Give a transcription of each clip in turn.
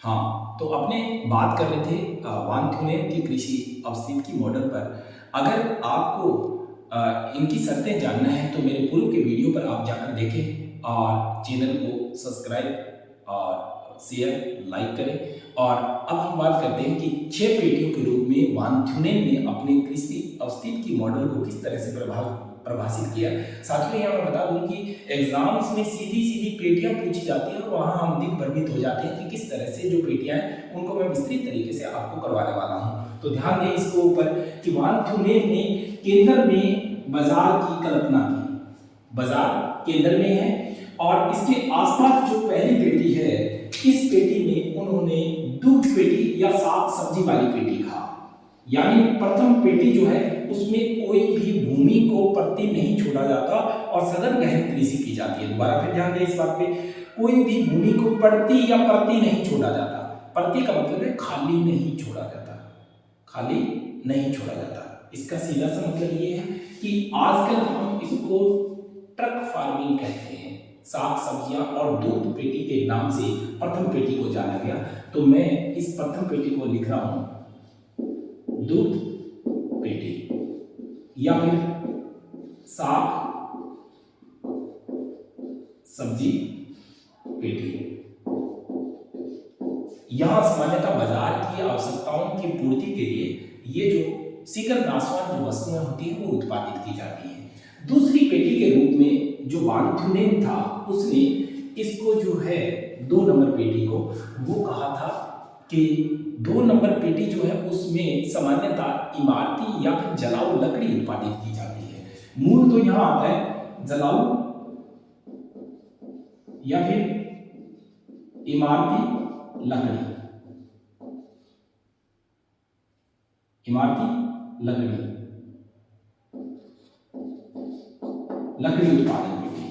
हाँ, तो अपने बात कर रहे थे वान थ्यूनेन की कृषि अवस्थिति मॉडल पर। अगर आपको इनकी शर्तें जानना है तो मेरे पूर्व के वीडियो पर आप जाकर देखें और चैनल को सब्सक्राइब और शेयर, लाइक करें। और अब हम बात करते हैं कि 6 पेटियों के रूप में वान थ्यूनेन ने अपने कृषि अवस्थिति मॉडल को किस तरह से परिभाषित किया। साथ में यहाँ मैं बता दूं कि एग्जाम्स में सीधी पेटियां पूछी जाती है और वहां हम दिग्भ्रमित हो जाते हैं कि किस तरह से जो पेटियां हैं उनको मैं विस्तृत तरीके से आपको करवाने वाला हूं। तो ध्यान दें इसके ऊपर कि वान थ्यूनेन ने केंद्र में बाजार की कल्पना की। बाजार केंद्र में है और इसके आसपास जो पहली पेटी है, इस पेटी में उन्होंने दुग्ध पेटी या साग सब्जी वाली पेटी कहा। यानी प्रथम पेटी जो है उसमें कोई भी भूमि को प्रति नहीं छोड़ा जाता और सघन गहन कृषि की जाती है। दोबारा फिर ध्यान दें इस बात पे, कोई भी भूमि को प्रति नहीं छोड़ा जाता। प्रति का मतलब है खाली नहीं छोड़ा जाता, खाली नहीं छोड़ा जाता। इसका सीधा सा मतलब ये है कि आजकल हम इसको ट्रक फार्मिंग कहते हैं। साग सब्जियां और दूध पेटी के नाम से प्रथम पेटी को जाना गया। तो मैं इस प्रथम पेटी को लिख रहा हूं दूध पेटी या फिर साग सब्जी पेटी। यहां सामान्यतः बाजार की आवश्यकताओं की पूर्ति के लिए ये जो शीघ्र नाशवान जो वस्तुएं होती हैं वो उत्पादित की जाती है। दूसरी पेटी के रूप में जो वान थ्यूनेन था उसने इसको जो है 2 नंबर पेटी को वो कहा था कि 2 नंबर पेटी जो है उसमें सामान्यतः इमारती या फिर जलाऊ लकड़ी उत्पादित की जाती है। मूल तो यहां आता है जलाऊ या फिर इमारती लकड़ी, इमारती लकड़ी उत्पादन पेटी।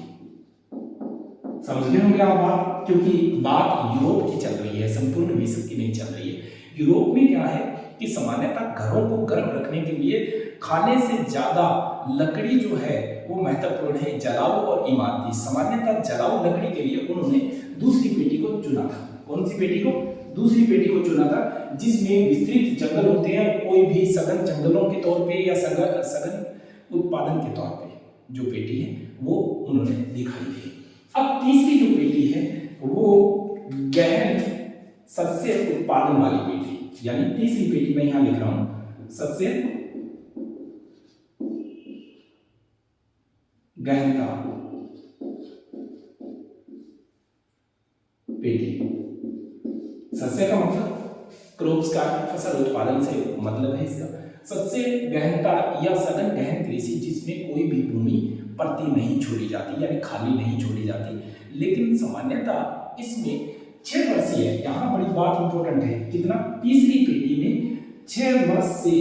समझ गए होंगे आप बात, क्योंकि बात यूरोप की चल रही है, संपूर्ण विश्व की नहीं चल रही है। यूरोप में क्या है कि सामान्यतः घरों को गर्म रखने के लिए खाने से ज्यादा लकड़ी जो है वो महत्वपूर्ण है, जलाऊ और इमारती। सामान्यतः जलाऊ लकड़ी के लिए उन्होंने दूसरी पेटी को चुना था। कौन सी पेटी को? दूसरी पेटी को चुना था, जिसमें विस्तृत जंगल होते हैं। कोई भी सघन जंगलों के तौर पे या सघन उत्पादन के तौर पे जो पेटी है वो उन्होंने दिखाई थी। अब तीसरी जो पेटी है वो गहन सस्य उत्पादन वाली पेटी, यानी तीसरी पेटी में यहां लिख रहा हूं सस्य गहनता पेटी। सस्य का मतलब क्रॉप्स का, फसल उत्पादन से मतलब है इसका। सस्य गहनता या सघन गहन कृषि जिसमें कोई भी भूमि प्रति नहीं छोड़ी जाती, यानी खाली नहीं छोड़ी जाती। लेकिन सामान्यतः इसमें 6 वर्षीय, यहां बड़ी बात इंपॉर्टेंट है, कितना? तीसरी पेटी में 6 वर्ष से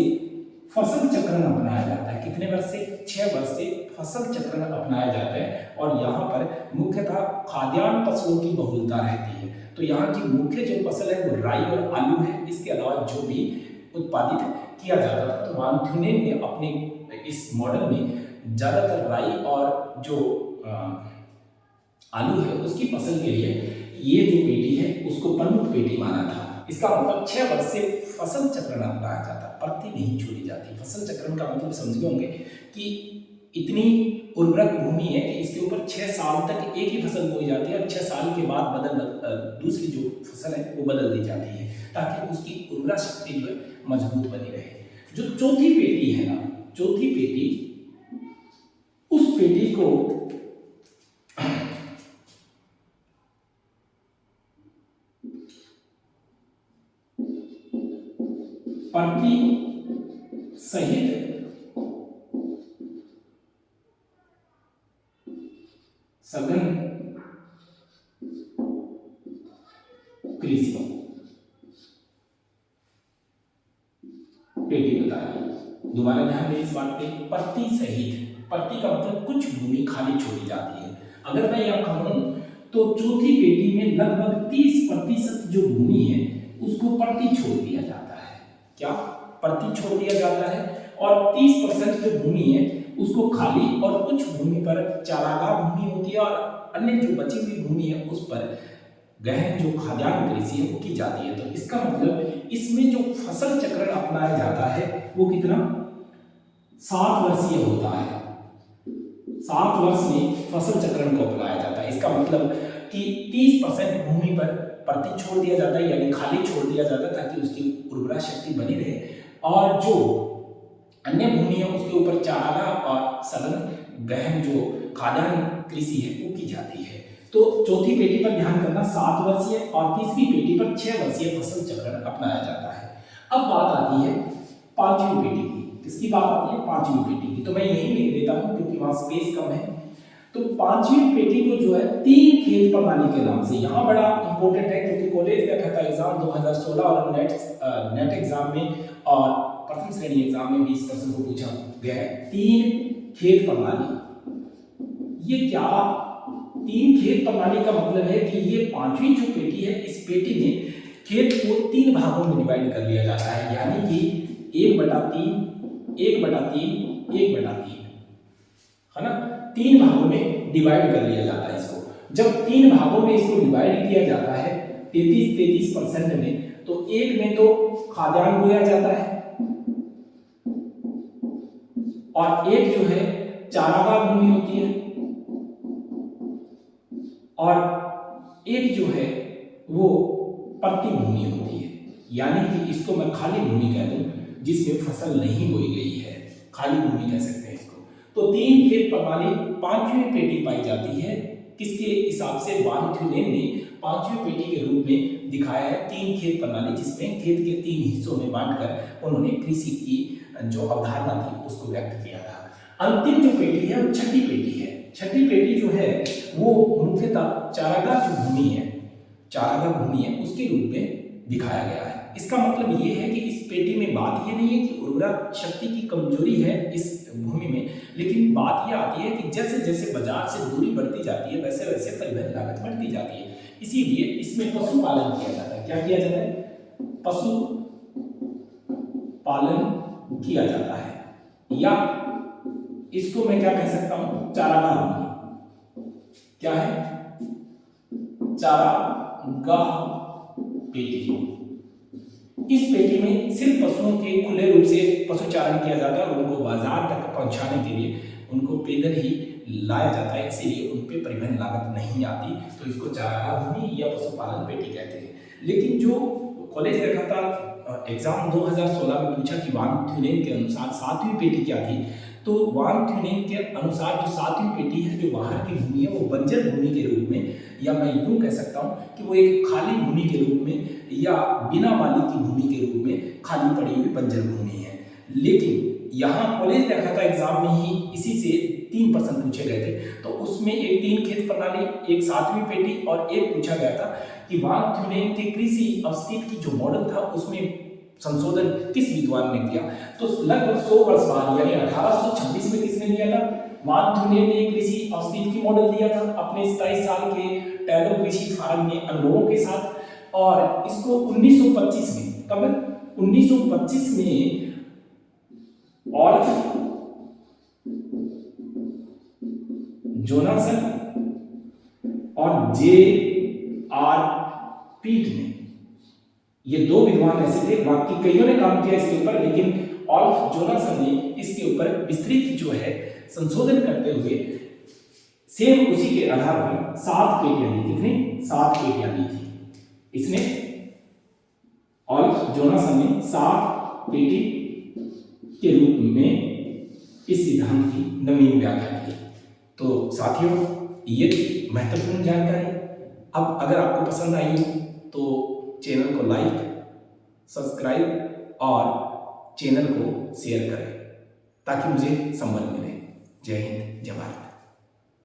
फसल चक्रण अपनाया जाता है। कितने वर्ष से? 6 वर्ष से फसल चक्रण अपनाया जाता है। और यहाँ पर मुख्यतः खाद्यान्न फसलों की बहुलता रहती है। तो यहाँ की मुख्य जो फसल है वो राई और आलू है। इसके अलावा जो भी उत्पादित किया जाता था, तो वान थ्यूनेन ने अपने इस मॉडल में ज्यादातर राई और जो आलू है उसकी फसल के लिए ये जो पेटी है उसको प्रमुख पेटी माना था। इसका मतलब 6 वर्ष से फसल चक्रण अपनाया जाता, प्रति नहीं छोड़ी जाती। फसल चक्रण का मतलब समझ गए होंगे कि इतनी उर्वरक भूमि है कि इसके ऊपर 6 साल तक एक ही फसल बोई जाती है और 6 साल के बाद दूसरी जो फसल है वो बदल दी जाती है, ताकि उसकी उर्वरा शक्ति जो है मजबूत बनी रहे। जो चौथी पेटी है ना, चौथी पेटी, उस पेटी को प्रति सहित सघन कृषि पेटी बताया। दोबारा ध्यान दें इस बात पे, प्रति सहित। प्रति का मतलब कुछ भूमि खाली छोड़ी जाती है। अगर मैं यह कहूं तो चौथी पेटी में लगभग 30% जो भूमि है उसको प्रति छोड़ दिया जाता है। क्या? प्रति छोड़ दिया जाता है। और 30% जो भूमि है उसको खाली, और कुछ भूमि पर चारागाह भूमि होती है, और अन्य जो बची हुई भूमि है उस पर गहन जो खाद्यान्न कृषि है वो की जाती है। तो इसका मतलब इसमें जो फसल चक्रण अपनाया जाता है वो कितना 7 वर्षीय होता है। 7 वर्ष में फसल चक्रण को अपनाया जाता है। इसका मतलब कि 30% भूमि पर प्रति छोड़ दिया जाता है, यानी खाली छोड़ दिया जाता है ताकि उसकी उर्वरा शक्ति बनी रहे, और जो अन्य भूमि है उसके ऊपर चारागाह और सघन गहन जो खाद्यान्न कृषि है वो की जाती है। तो चौथी पेटी पर ध्यान करना 7 वर्षीय और तीसरी पेटी पर 6 वर्षीय फसल चक्रण अपनाया जाता है। अब बात आती है पांचवी पेटी की। किसकी बात आती है? पांचवी पेटी की। तो मैं यही लिख देता हूं क्योंकि वहां स्पेस कम है। तो पांचवी पेटी को जो है 3 खेत प्रणाली के नाम से, यहाँ बड़ा इंपॉर्टेंट है क्योंकि कॉलेज का था एग्जाम 2016 और नेट एग्जाम में और प्रथम श्रेणी एग्जाम में 20% को पूछा गया है। 3 खेत प्रणाली, ये क्या 3 खेत प्रणाली का मतलब है कि ये पांचवी जो पेटी है, इस पेटी में खेत को 3 भागों में डिवाइड कर लिया जाता है, यानी कि 1/3, 1/3, 1/3, है ना। 3 भागों में डिवाइड कर लिया जाता है इसको। जब 3 भागों में इसको डिवाइड किया जाता है 33% में, तो एक में तो खाद्यान्न बोया जाता है और एक जो है चारागाह भूमि होती है और एक जो है वो प्रति भूमि होती है, यानी कि इसको मैं खाली भूमि कह दूं जिसमें फसल नहीं बोई गई है, खाली भूमि कह सकते हैं इसको। तो 3 खेत प्रणाली पांचवी पेटी पाई जाती है। किसके हिसाब से? वान थ्यूनेन ने पांचवी पेटी के रूप में दिखाया है 3 खेत प्रणाली, जिसमें खेत के 3 हिस्सों में बांटकर उन्होंने कृषि की जो अवधारणा थी उसको व्यक्त किया था। अंतिम जो पेटी है वो छठी पेटी है। छठी पेटी जो है वो मुख्यतः चारागाह जो भूमि है, चारागाह भूमि है उसके रूप में दिखाया गया है। इसका मतलब ये है कि इस पेटी में बात ये नहीं है कि उर्वरा शक्ति की कमजोरी है इस भूमि में, लेकिन बात ये आती है कि जैसे जैसे बाजार से दूरी बढ़ती जाती है वैसे वैसे परिवहन लागत बढ़ती जाती है, इसीलिए इसमें पशुपालन किया जाता है। क्या किया जाता है? पशु पालन किया जाता है, या इसको मैं क्या कह सकता हूं? चारागाह भूमि। क्या है? चारागाह पेटी। इस पेटी में सिर्फ पशुओं के खुले रूप से पशुचारण किया जाता है और उनको बाजार तक पहुंचाने के लिए उनको पैदल ही लाया जाता है, इसीलिए उन पे परिवहन लागत नहीं आती। तो इसको चारागाह भूमि या पशुपालन पेटी कहते हैं। लेकिन जो कॉलेज रखा था एग्जाम 2016 में पूछा कि वान थ्यूनेन के अनुसार 7वीं पेटी क्या थी, तो वान थ्यूनेन के अनुसार जो 7वीं पेटी है जो बाहर की भूमि है वो बंजर भूमि के रूप में, या मैं यूं कह सकता हूं कि वो एक खाली भूमि के रूप में या बिना मालिक की भूमि के रूप में खाली पड़ी हुई बंजर भूमि है। लेकिन यहाँ कॉलेज रखा था एग्जाम में ही इसी से 3% पूछे गए थे, तो उसमें एक 3 खेत प्रणाली, एक 7वीं पेटी और एक पूछा गया था कि वान थ्यूनेन के कृषि अवस्थित की जो मॉडल था उसमें संशोधन किस विद्वान ने किया। तो लगभग 100 वर्ष बाद यानी 1826 में किसने दिया था? वान थ्यूनेन ने कृषि अवस्थित की मॉडल दिया था अपने 27 साल के टैलो कृषि फार्म में अनुभवों के साथ, और इसको 1925 में, कब? 1925 में ऑल्फ जोनासन और जे आर पीट ने, ये 2 विद्वान ऐसे थे, बाकी कईयों ने काम किया इसके ऊपर, लेकिन ऑल्फ जोनासन ने इसके ऊपर विस्तृत जो है संशोधन करते हुए सेम उसी के आधार पर 7 पेटियां दी। कितनी? 7 पेटियां दी थी इसने। ऑल्फ जोनासन ने 7 पेटी के रूप में इस सिद्धांत की नवीन व्याख्या की। तो साथियों, ये थी महत्वपूर्ण जानकारी। अब अगर आपको पसंद आई हो तो चैनल को लाइक, सब्सक्राइब और चैनल को शेयर करें ताकि मुझे संबल मिले। जय हिंद, जय भारत।